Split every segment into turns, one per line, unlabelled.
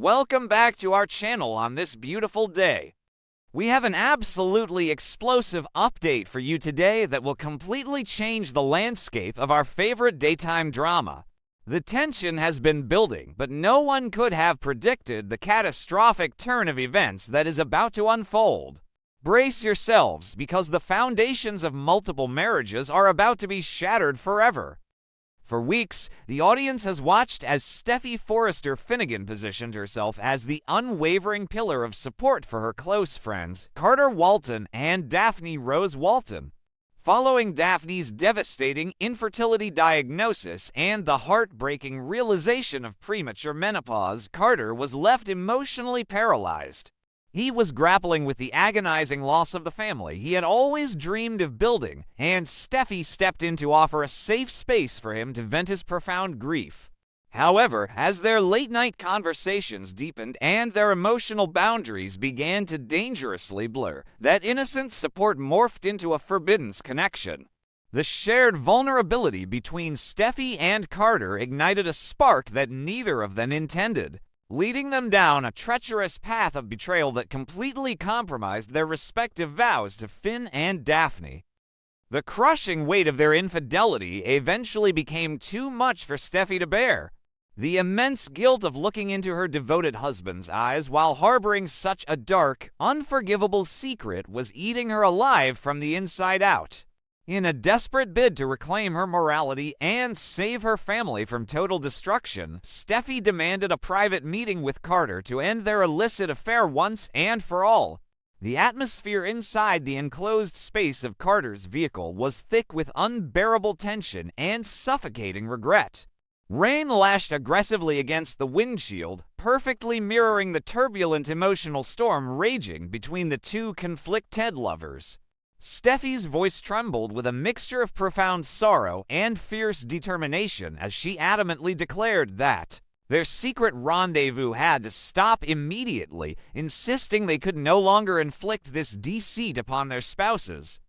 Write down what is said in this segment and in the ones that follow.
Welcome back to our channel on this beautiful day. We have an absolutely explosive update for you today that will completely change the landscape of our favorite daytime drama. The tension has been building, but no one could have predicted the catastrophic turn of events that is about to unfold. Brace yourselves, because the foundations of multiple marriages are about to be shattered forever. For weeks, the audience has watched as Steffy Forrester Finnegan positioned herself as the unwavering pillar of support for her close friends, Carter Walton and Daphne Rose Walton. Following Daphne's devastating infertility diagnosis and the heartbreaking realization of premature menopause, Carter was left emotionally paralyzed. He was grappling with the agonizing loss of the family he had always dreamed of building, and Steffy stepped in to offer a safe space for him to vent his profound grief. However, as their late-night conversations deepened and their emotional boundaries began to dangerously blur, that innocent support morphed into a forbidden connection. The shared vulnerability between Steffy and Carter ignited a spark that neither of them intended, leading them down a treacherous path of betrayal that completely compromised their respective vows to Finn and Daphne. The crushing weight of their infidelity eventually became too much for Steffy to bear. The immense guilt of looking into her devoted husband's eyes while harboring such a dark, unforgivable secret was eating her alive from the inside out. In a desperate bid to reclaim her morality and save her family from total destruction, Steffy demanded a private meeting with Carter to end their illicit affair once and for all. The atmosphere inside the enclosed space of Carter's vehicle was thick with unbearable tension and suffocating regret. Rain lashed aggressively against the windshield, perfectly mirroring the turbulent emotional storm raging between the two conflicted lovers. Steffy's voice trembled with a mixture of profound sorrow and fierce determination as she adamantly declared that their secret rendezvous had to stop immediately, insisting they could no longer inflict this deceit upon their spouses.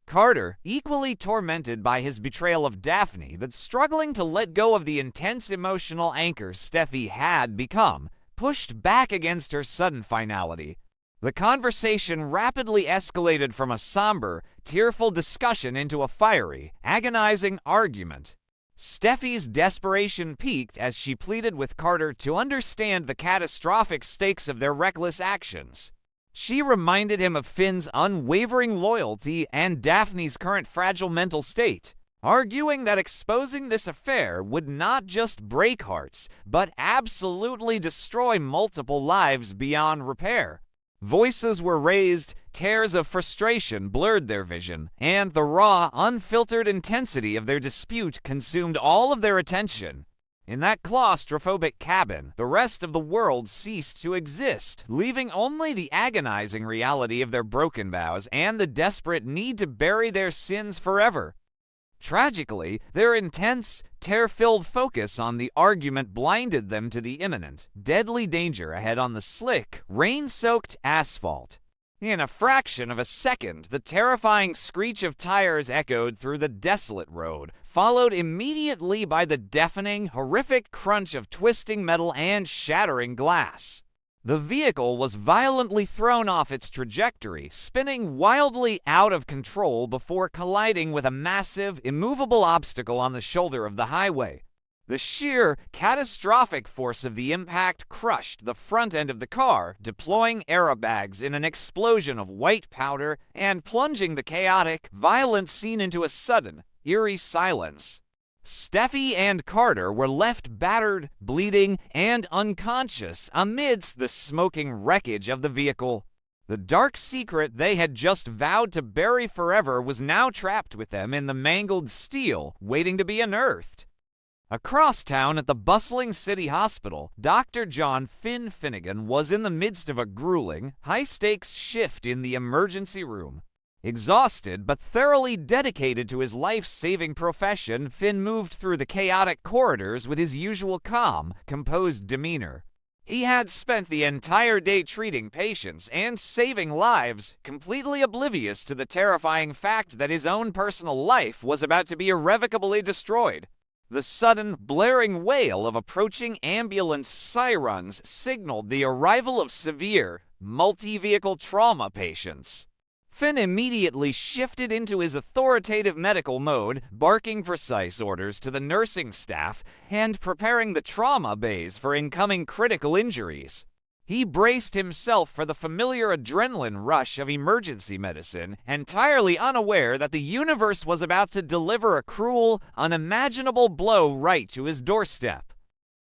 Carter, equally tormented by his betrayal of Daphne but struggling to let go of the intense emotional anchor Steffy had become, pushed back against her sudden finality. The conversation rapidly escalated from a somber, tearful discussion into a fiery, agonizing argument. Steffy's desperation peaked as she pleaded with Carter to understand the catastrophic stakes of their reckless actions. She reminded him of Finn's unwavering loyalty and Daphne's current fragile mental state, arguing that exposing this affair would not just break hearts, but absolutely destroy multiple lives beyond repair. Voices were raised, tears of frustration blurred their vision, and the raw, unfiltered intensity of their dispute consumed all of their attention. In that claustrophobic cabin, the rest of the world ceased to exist, leaving only the agonizing reality of their broken vows and the desperate need to bury their sins forever. Tragically, their intense, tear-filled focus on the argument blinded them to the imminent, deadly danger ahead on the slick, rain-soaked asphalt. In a fraction of a second, the terrifying screech of tires echoed through the desolate road, followed immediately by the deafening, horrific crunch of twisting metal and shattering glass. The vehicle was violently thrown off its trajectory, spinning wildly out of control before colliding with a massive, immovable obstacle on the shoulder of the highway. The sheer, catastrophic force of the impact crushed the front end of the car, deploying airbags in an explosion of white powder and plunging the chaotic, violent scene into a sudden, eerie silence. Steffy and Carter were left battered, bleeding, and unconscious amidst the smoking wreckage of the vehicle. The dark secret they had just vowed to bury forever was now trapped with them in the mangled steel, waiting to be unearthed. Across town at the bustling city hospital, Dr. John Finn Finnegan was in the midst of a grueling, high-stakes shift in the emergency room. Exhausted but thoroughly dedicated to his life-saving profession, Finn moved through the chaotic corridors with his usual calm, composed demeanor. He had spent the entire day treating patients and saving lives, completely oblivious to the terrifying fact that his own personal life was about to be irrevocably destroyed. The sudden, blaring wail of approaching ambulance sirens signaled the arrival of severe, multi-vehicle trauma patients. Finn immediately shifted into his authoritative medical mode, barking precise orders to the nursing staff and preparing the trauma bays for incoming critical injuries. He braced himself for the familiar adrenaline rush of emergency medicine, entirely unaware that the universe was about to deliver a cruel, unimaginable blow right to his doorstep.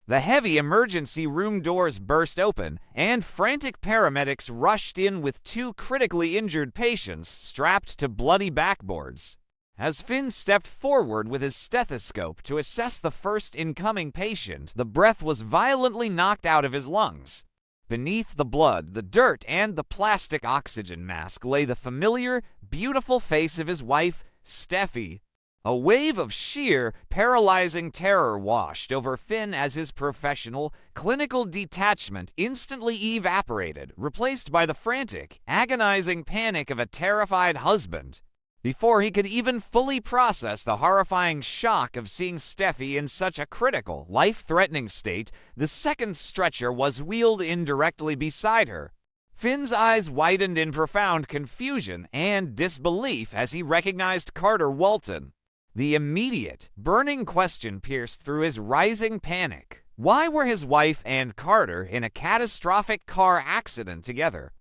The heavy emergency room doors burst open, and frantic paramedics rushed in with 2 critically injured patients strapped to bloody backboards. As Finn stepped forward with his stethoscope to assess the first incoming patient, the breath was violently knocked out of his lungs. Beneath the blood, the dirt, and the plastic oxygen mask lay the familiar, beautiful face of his wife, Steffy. A wave of sheer, paralyzing terror washed over Finn as his professional, clinical detachment instantly evaporated, replaced by the frantic, agonizing panic of a terrified husband. Before he could even fully process the horrifying shock of seeing Steffy in such a critical, life-threatening state, the second stretcher was wheeled in directly beside her. Finn's eyes widened in profound confusion and disbelief as he recognized Carter Walton. The immediate, burning question pierced through his rising panic. Why were his wife and Carter in a catastrophic car accident together?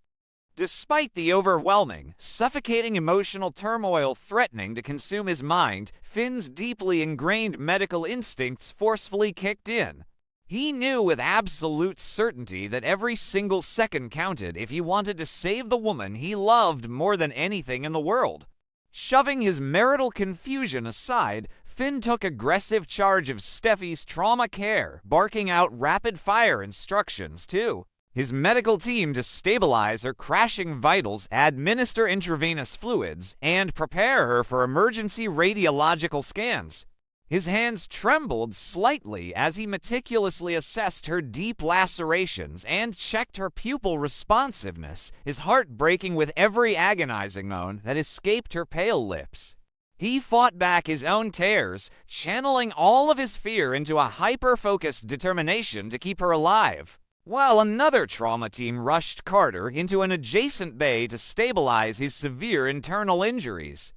Despite the overwhelming, suffocating emotional turmoil threatening to consume his mind, Finn's deeply ingrained medical instincts forcefully kicked in. He knew with absolute certainty that every single second counted if he wanted to save the woman he loved more than anything in the world. Shoving his marital confusion aside, Finn took aggressive charge of Steffy's trauma care, barking out rapid-fire instructions, too. His medical team to stabilize her crashing vitals, administer intravenous fluids, and prepare her for emergency radiological scans. His hands trembled slightly as he meticulously assessed her deep lacerations and checked her pupil responsiveness, his heart breaking with every agonizing moan that escaped her pale lips. He fought back his own tears, channeling all of his fear into a hyper-focused determination to keep her alive, while another trauma team rushed Carter into an adjacent bay to stabilize his severe internal injuries.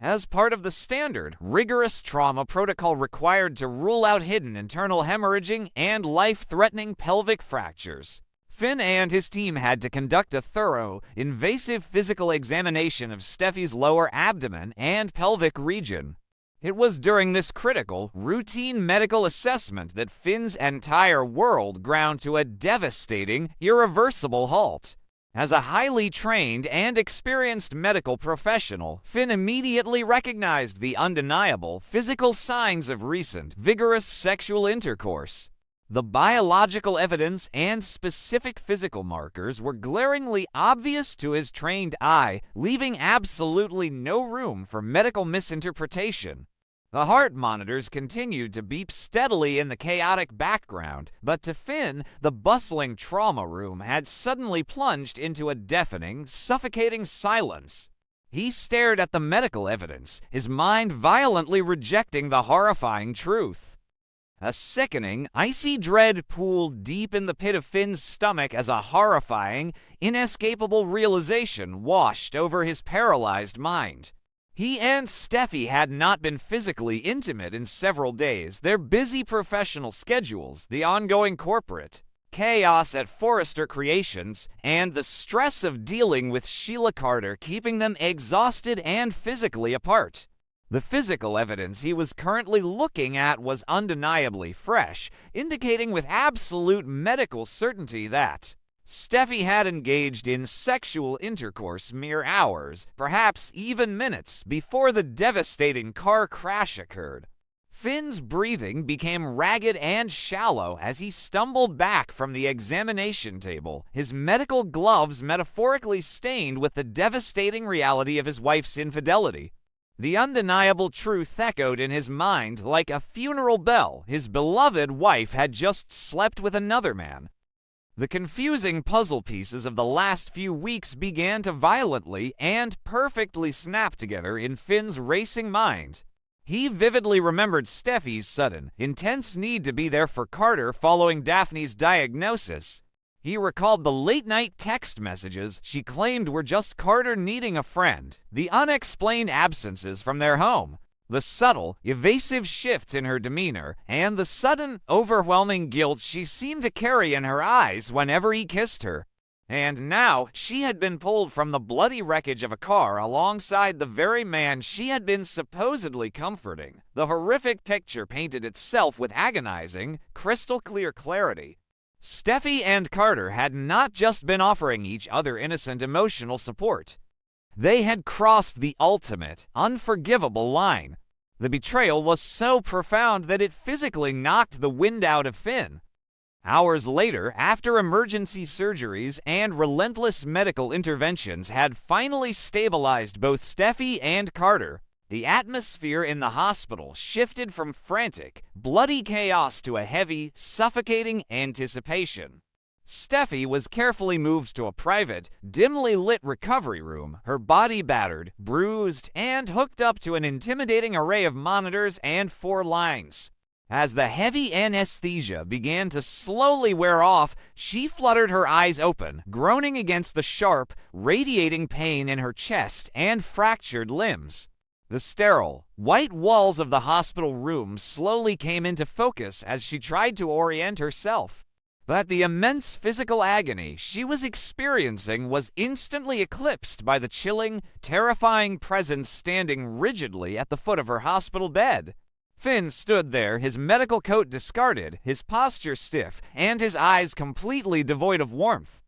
As part of the standard, rigorous trauma protocol required to rule out hidden internal hemorrhaging and life-threatening pelvic fractures, Finn and his team had to conduct a thorough, invasive physical examination of Steffy's lower abdomen and pelvic region. It was during this critical, routine medical assessment that Finn's entire world ground to a devastating, irreversible halt. As a highly trained and experienced medical professional, Finn immediately recognized the undeniable physical signs of recent, vigorous sexual intercourse. The biological evidence and specific physical markers were glaringly obvious to his trained eye, leaving absolutely no room for medical misinterpretation. The heart monitors continued to beep steadily in the chaotic background, but to Finn, the bustling trauma room had suddenly plunged into a deafening, suffocating silence. He stared at the medical evidence, his mind violently rejecting the horrifying truth. A sickening, icy dread pooled deep in the pit of Finn's stomach as a horrifying, inescapable realization washed over his paralyzed mind. He and Steffy had not been physically intimate in several days, their busy professional schedules, the ongoing corporate chaos at Forrester Creations, and the stress of dealing with Sheila Carter keeping them exhausted and physically apart. The physical evidence he was currently looking at was undeniably fresh, indicating with absolute medical certainty that Steffy had engaged in sexual intercourse mere hours, perhaps even minutes, before the devastating car crash occurred. Finn's breathing became ragged and shallow as he stumbled back from the examination table, his medical gloves metaphorically stained with the devastating reality of his wife's infidelity. The undeniable truth echoed in his mind like a funeral bell. His beloved wife had just slept with another man. The confusing puzzle pieces of the last few weeks began to violently and perfectly snap together in Finn's racing mind. He vividly remembered Steffy's sudden, intense need to be there for Carter following Daphne's diagnosis. He recalled the late-night text messages she claimed were just Carter needing a friend, the unexplained absences from their home, the subtle, evasive shifts in her demeanor, and the sudden, overwhelming guilt she seemed to carry in her eyes whenever he kissed her. And now she had been pulled from the bloody wreckage of a car alongside the very man she had been supposedly comforting. The horrific picture painted itself with agonizing, crystal-clear clarity. Steffy and Carter had not just been offering each other innocent emotional support. They had crossed the ultimate, unforgivable line. The betrayal was so profound that it physically knocked the wind out of Finn. Hours later, after emergency surgeries and relentless medical interventions had finally stabilized both Steffy and Carter, the atmosphere in the hospital shifted from frantic, bloody chaos to a heavy, suffocating anticipation. Steffy was carefully moved to a private, dimly lit recovery room, her body battered, bruised, and hooked up to an intimidating array of monitors and 4 lines. As the heavy anesthesia began to slowly wear off, she fluttered her eyes open, groaning against the sharp, radiating pain in her chest and fractured limbs. The sterile, white walls of the hospital room slowly came into focus as she tried to orient herself. But the immense physical agony she was experiencing was instantly eclipsed by the chilling, terrifying presence standing rigidly at the foot of her hospital bed. Finn stood there, his medical coat discarded, his posture stiff, and his eyes completely devoid of warmth.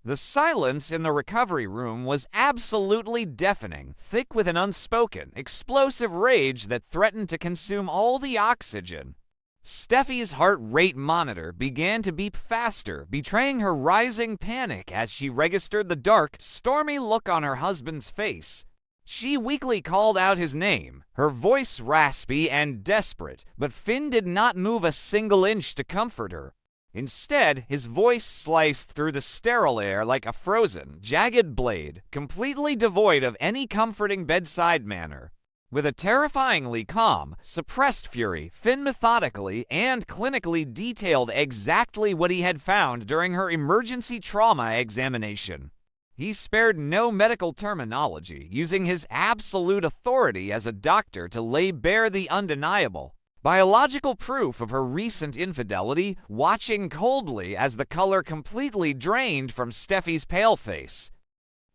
The silence in the recovery room was absolutely deafening, thick with an unspoken, explosive rage that threatened to consume all the oxygen. Steffy's heart rate monitor began to beep faster, betraying her rising panic as she registered the dark, stormy look on her husband's face. She weakly called out his name, her voice raspy and desperate, but Finn did not move a single inch to comfort her. Instead, his voice sliced through the sterile air like a frozen, jagged blade, completely devoid of any comforting bedside manner. With a terrifyingly calm, suppressed fury, Finn methodically and clinically detailed exactly what he had found during her emergency trauma examination. He spared no medical terminology, using his absolute authority as a doctor to lay bare the undeniable. Biological proof of her recent infidelity, watching coldly as the color completely drained from Steffy's pale face.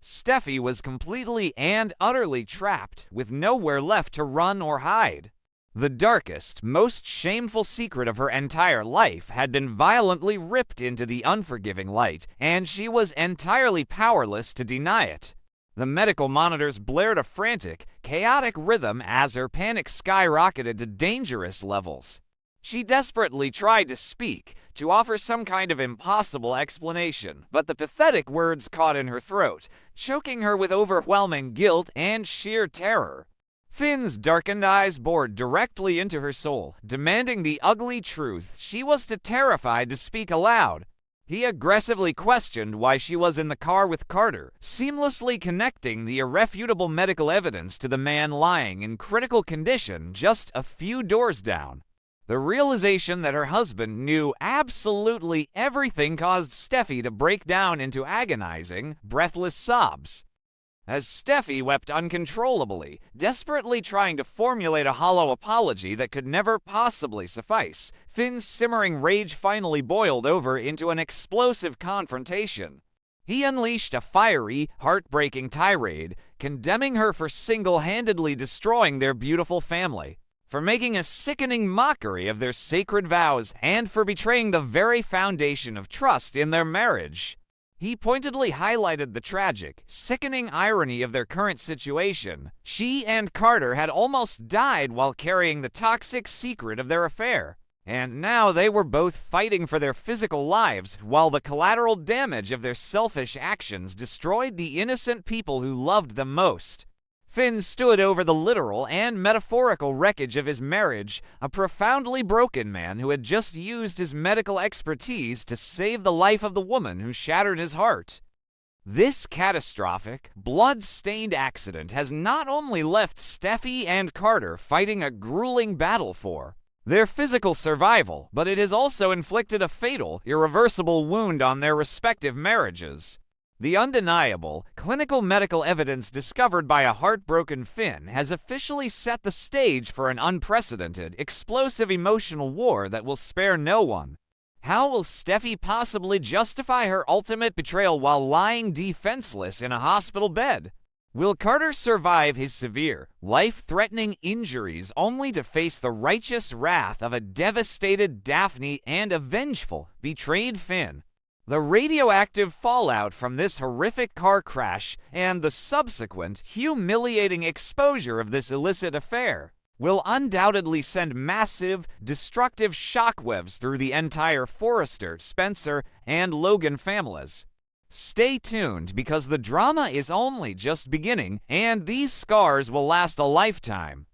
Steffy was completely and utterly trapped, with nowhere left to run or hide. The darkest, most shameful secret of her entire life had been violently ripped into the unforgiving light, and she was entirely powerless to deny it. The medical monitors blared a frantic, chaotic rhythm as her panic skyrocketed to dangerous levels. She desperately tried to speak, to offer some kind of impossible explanation, but the pathetic words caught in her throat, choking her with overwhelming guilt and sheer terror. Finn's darkened eyes bored directly into her soul, demanding the ugly truth she was too terrified to speak aloud. He aggressively questioned why she was in the car with Carter, seamlessly connecting the irrefutable medical evidence to the man lying in critical condition just a few doors down. The realization that her husband knew absolutely everything caused Steffy to break down into agonizing, breathless sobs. As Steffy wept uncontrollably, desperately trying to formulate a hollow apology that could never possibly suffice, Finn's simmering rage finally boiled over into an explosive confrontation. He unleashed a fiery, heartbreaking tirade, condemning her for single-handedly destroying their beautiful family, for making a sickening mockery of their sacred vows, and for betraying the very foundation of trust in their marriage. He pointedly highlighted the tragic, sickening irony of their current situation. She and Carter had almost died while carrying the toxic secret of their affair, and now they were both fighting for their physical lives while the collateral damage of their selfish actions destroyed the innocent people who loved them most. Finn stood over the literal and metaphorical wreckage of his marriage, a profoundly broken man who had just used his medical expertise to save the life of the woman who shattered his heart. This catastrophic, blood-stained accident has not only left Steffy and Carter fighting a grueling battle for their physical survival, but it has also inflicted a fatal, irreversible wound on their respective marriages. The undeniable, clinical medical evidence discovered by a heartbroken Finn has officially set the stage for an unprecedented, explosive emotional war that will spare no one. How will Steffy possibly justify her ultimate betrayal while lying defenseless in a hospital bed? Will Carter survive his severe, life-threatening injuries only to face the righteous wrath of a devastated Daphne and a vengeful, betrayed Finn? The radioactive fallout from this horrific car crash and the subsequent, humiliating exposure of this illicit affair will undoubtedly send massive, destructive shockwaves through the entire Forrester, Spencer, and Logan families. Stay tuned because the drama is only just beginning and these scars will last a lifetime.